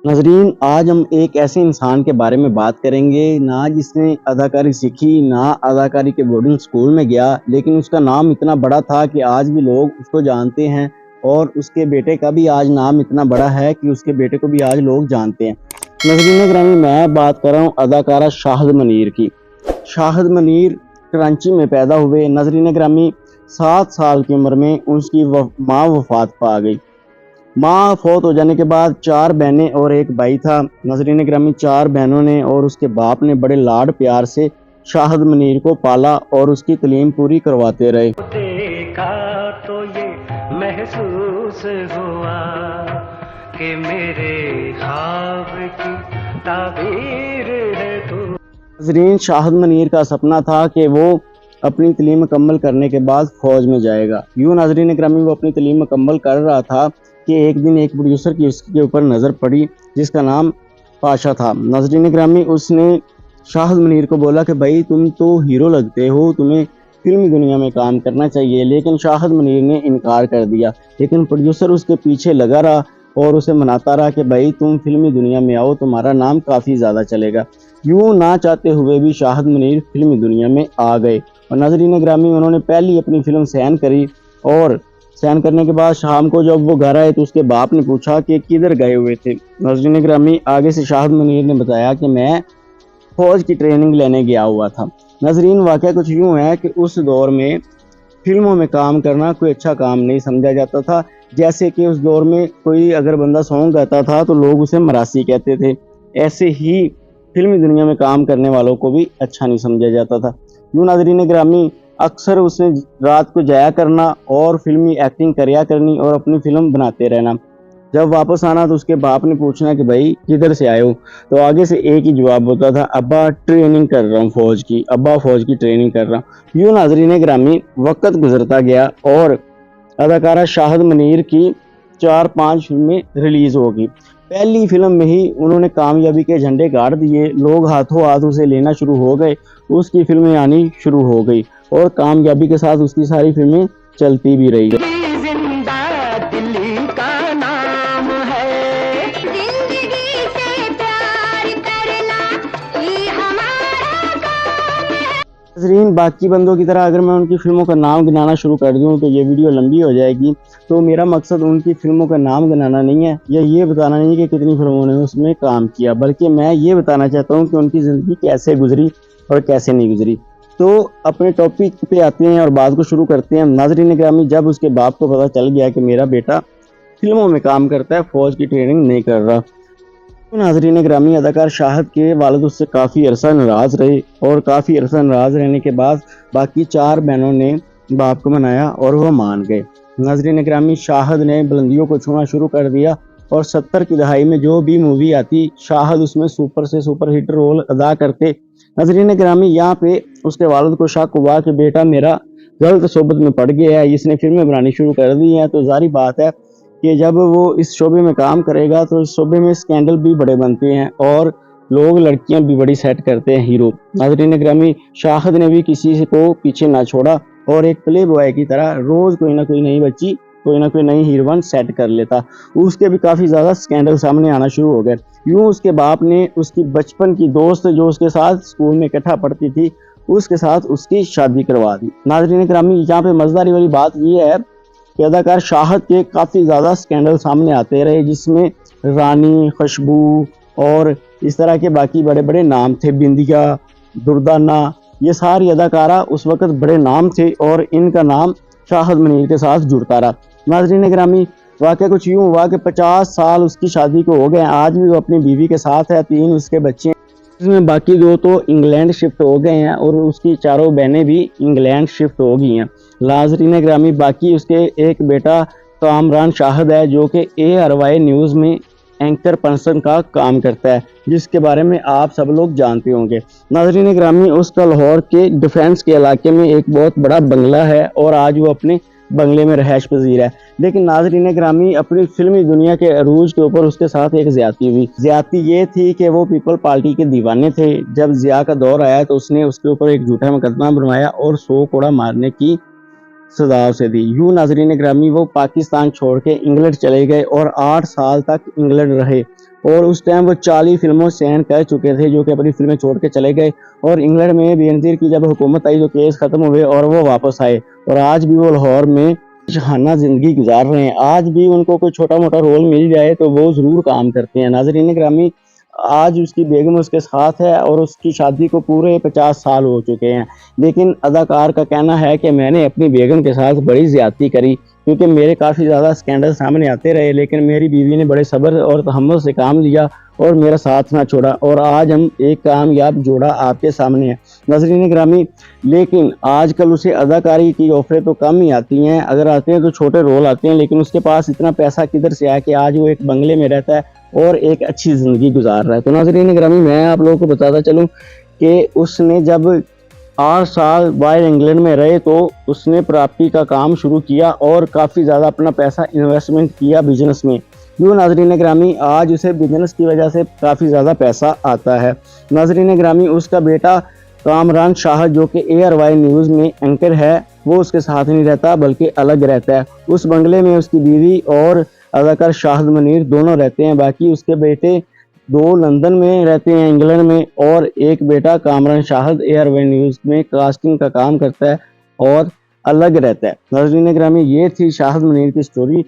नाजरीन, आज हम एक ऐसे इंसान के बारे में बात करेंगे ना जिसने अदाकारी सीखी, ना अदाकारी के बोर्डिंग स्कूल में गया, लेकिन उसका नाम इतना बड़ा था कि आज भी लोग उसको जानते हैं। और उसके बेटे का भी आज नाम इतना बड़ा है कि उसके बेटे को भी आज लोग जानते हैं। नाजरीन ग्रामी, मैं बात कर रहा हूँ अदाकारा शाहिद मनीर की। शाहिद मनीर कराची में पैदा हुए। नाजरीन ग्रामी, 7 साल की उम्र में उसकी माँ वफात पा गई। माँ फौत हो जाने के बाद 4 बहनें और एक भाई था। नाज़रीन ग्रामी, 4 बहनों ने और उसके बाप ने बड़े लाड प्यार से शाहिद मनीर को पाला और उसकी तालीम पूरी करवाते रहे। देखा तो ये महसूस हुआ कि मेरे ख्वाब की ताबीर है तू। नाज़रीन, शाहिद मनीर का सपना था कि वो अपनी तालीम मुकम्मल करने के बाद फौज में जाएगा। यूँ नाज़रीन ग्रामी, वो अपनी तालीम मुकम्मल कर रहा था कि एक दिन एक प्रोड्यूसर की उसके ऊपर नज़र पड़ी जिसका नाम पाशा था। नाज़रीन ग्रामी, उसने शाहिद मनीर को बोला कि भाई तुम तो हीरो लगते हो, तुम्हें फिल्मी दुनिया में काम करना चाहिए। लेकिन शाहिद मनीर ने इनकार कर दिया। लेकिन प्रोड्यूसर उसके पीछे लगा रहा और उसे मनाता रहा कि भाई तुम फिल्मी दुनिया में आओ, तुम्हारा नाम काफ़ी ज़्यादा चलेगा। यूँ ना चाहते हुए भी शाहिद मनीर फिल्मी दुनिया में आ गए। और नाज़रीन ग्रामी, उन्होंने पहली अपनी फिल्म सैन करी और सैन करने के बाद शाम को जब वो घर आए तो उसके बाप ने पूछा कि किधर गए हुए थे। नाज़रीन ग्रामी, आगे से शाहिद मनीर ने बताया कि मैं फौज की ट्रेनिंग लेने गया हुआ था। नाज़रीन, वाक़या कुछ यूँ है कि उस दौर में फिल्मों में काम करना कोई अच्छा काम नहीं समझा जाता था। जैसे कि उस दौर में कोई अगर बंदा सॉन्ग गाता था तो लोग उसे मरासी कहते थे। ऐसे ही फिल्मी दुनिया में काम करने वालों को भी अच्छा नहीं समझा जाता था। यूँ नाज़रीन ग्रामी, अक्सर उसने रात को जाया करना और फिल्मी एक्टिंग करया करनी और अपनी फिल्म बनाते रहना। जब वापस आना तो उसके बाप ने पूछना कि भाई किधर से आए हो, तो आगे से एक ही जवाब होता था, अब्बा ट्रेनिंग कर रहा हूँ फौज की, अब्बा फौज की ट्रेनिंग कर रहा हूँ। यूँ नाज़रीन ग्रामी, वक्त गुजरता गया और अदाकारा शाहिद मनीर की 4-5 फिल्में रिलीज़ हो गई। पहली फिल्म में ही उन्होंने कामयाबी के झंडे गाड़ दिए, लोग हाथों हाथ उसे लेना शुरू हो गए, उसकी फिल्में आनी शुरू हो गई और कामयाबी के साथ उसकी सारी फिल्में चलती भी रही। जिंदा दिल्ली का नाम है, जिंदगी से प्यार करना ये हमारा काम है। नाज़रीन, बाकी बंदों की तरह अगर मैं उनकी फ़िल्मों का नाम गिनाना शुरू कर दूँ तो ये वीडियो लंबी हो जाएगी। तो मेरा मकसद उनकी फ़िल्मों का नाम गिनाना नहीं है या ये बताना नहीं है कि कितनी फ़िल्मों ने उसमें काम किया, बल्कि मैं ये बताना चाहता हूँ कि उनकी ज़िंदगी कैसे गुजरी और कैसे नहीं गुजरी। तो अपने टॉपिक पे आते हैं और बात को शुरू करते हैं। नाज़रीन ग्रामी, जब उसके बाप को पता चल गया कि मेरा बेटा फ़िल्मों में काम करता है, फ़ौज की ट्रेनिंग नहीं कर रहा, तो नाज़रीन ग्रामी, अदाकार शाहिद के वालिद उससे काफ़ी अरसा नाराज़ रहे और काफ़ी अरसा नाराज़ रहने के बाद बाकी 4 बहनों ने बाप को मनाया और वह मान गए। नाज़रीन ग्रामी, शाहिद ने बुलंदियों को छूना शुरू कर दिया और 70 की दहाई में जो भी मूवी आती, शाहिद उसमें सुपर से सुपर हिट रोल अदा करते। नाज़रीन ग्रामी, यहाँ पे उसके वालिद को शक हुआ कि बेटा मेरा गलत सोबत में पड़ गया है, इसने फिल्में बनानी शुरू कर दी हैं। तो ज़ाहिर बात है कि जब वो इस शोबे में काम करेगा तो इस शोबे में स्कैंडल भी बड़े बनते हैं और लोग लड़कियां भी बड़ी सेट करते हैं हीरो। नाज़रीन ग्रामी, शाहिद ने भी किसी को पीछे ना छोड़ा और एक प्ले बॉय की तरह रोज कोई ना कोई नई बच्ची, कोई ना कोई नई हीरोइन सेट कर लेता। उसके भी काफ़ी ज़्यादा स्कैंडल सामने आना शुरू हो गए। यूँ उसके बाप ने उसकी बचपन की दोस्त जो उसके साथ स्कूल में इकट्ठा पढ़ती थी, उसके साथ उसकी शादी करवा दी। नाज़रीन ग्रामी, यहाँ पे मज़ेदारी वाली बात ये है कि अदाकार शाहिद के काफ़ी ज़्यादा स्कैंडल सामने आते रहे, जिसमें रानी, खुशबू और इस तरह के बाकी बड़े बड़े नाम थे, बिंदिया, दुर्दाना, ये सारी अदाकारा उस वक्त बड़े नाम थे और इनका नाम शाहिद मनीर के साथ जुड़ता रहा। नाज़रीन ग्रामी, वाक़या कुछ यूँ हुआ कि 50 साल उसकी शादी को हो गए, आज भी वो अपनी बीवी के साथ है, 3 उसके बच्चे हैं, जिसमें बाकी 2 तो इंग्लैंड शिफ्ट हो गए हैं और उसकी 4 बहनें भी इंग्लैंड शिफ्ट हो गई हैं। नाज़रीन ग्रामी, बाकी उसके एक बेटा कामरान शाहिद है जो कि ARY न्यूज़ में एंकर पर्सन का काम करता है, जिसके बारे में आप सब लोग जानते होंगे। नाज़रीन ग्रामी, उसका लाहौर के डिफेंस के इलाके में एक बहुत बड़ा बंगला है और आज वो अपने बंगले में रहायश पजीर है। लेकिन नाज़रीन ग्रामी, अपनी फिल्मी दुनिया के अरूज के ऊपर उसके साथ एक ज़्यादती हुई। ज़्यादती ये थी कि वो पीपल पार्टी के दीवाने थे। जब ज़िया का दौर आया तो उसने उसके ऊपर एक झूठा मुकदमा बनवाया और 100 कोड़ा मारने की सजा उसे दी। यूँ नाज़रीन ग्रामी, वो पाकिस्तान छोड़ के इंग्लैंड चले गए और 8 साल तक इंग्लैंड रहे और उस टाइम वो 40 फिल्मों से साइन कर चुके थे, जो कि अपनी फिल्में छोड़ के चले गए। और इंग्लैंड में बेनज़ीर की जब हुकूमत आई तो केस ख़त्म हुए और वो वापस आए, और आज भी वो लाहौर में शाहाना ज़िंदगी गुजार रहे हैं। आज भी उनको कोई छोटा मोटा रोल मिल जाए तो वो ज़रूर काम करते हैं। नाज़रीन गिरामी, आज उसकी बेगम उसके साथ है और उसकी शादी को पूरे 50 साल हो चुके हैं, लेकिन अदाकार का कहना है कि मैंने अपनी बेगम के साथ बड़ी ज़्यादती करी, क्योंकि मेरे काफ़ी ज़्यादा स्कैंडल सामने आते रहे, लेकिन मेरी बीवी ने बड़े सब्र और तहम्मुल से काम लिया और मेरा साथ ना छोड़ा, और आज हम एक कामयाब जोड़ा आपके सामने है। नाज़रीन गिरामी, लेकिन आजकल उसे अदाकारी की ऑफरें तो कम ही आती हैं, अगर आते हैं तो छोटे रोल आते हैं, लेकिन उसके पास इतना पैसा किधर से आया कि आज वो एक बंगले में रहता है और एक अच्छी ज़िंदगी गुजार रहा है। तो नाज़रीन गिरामी, मैं आप लोगों को बताता चलूँ कि उसने जब 8 साल बाहर इंग्लैंड में रहे तो उसने प्रॉपर्टी का काम शुरू किया और काफ़ी ज़्यादा अपना पैसा इन्वेस्टमेंट किया बिजनेस में। यूँ नाज़रीन गिरामी, आज उसे बिजनेस की वजह से काफ़ी ज़्यादा पैसा आता है। नाज़रीन गिरामी, उसका बेटा कामरान शाहिद, जो कि ARY न्यूज़ में एंकर है, वो उसके साथ नहीं रहता बल्कि अलग रहता है। उस बंगले में उसकी बीवी और अदाकार शाहिद मनीर दोनों रहते हैं। बाकी उसके बेटे 2 लंदन में रहते हैं, इंग्लैंड में, और एक बेटा कामरान शाहिद ARY न्यूज़ में कास्टिंग का काम करता है और अलग रहता है। नाज़रीन गिरामी, ये थी शाहिद मनीर की स्टोरी।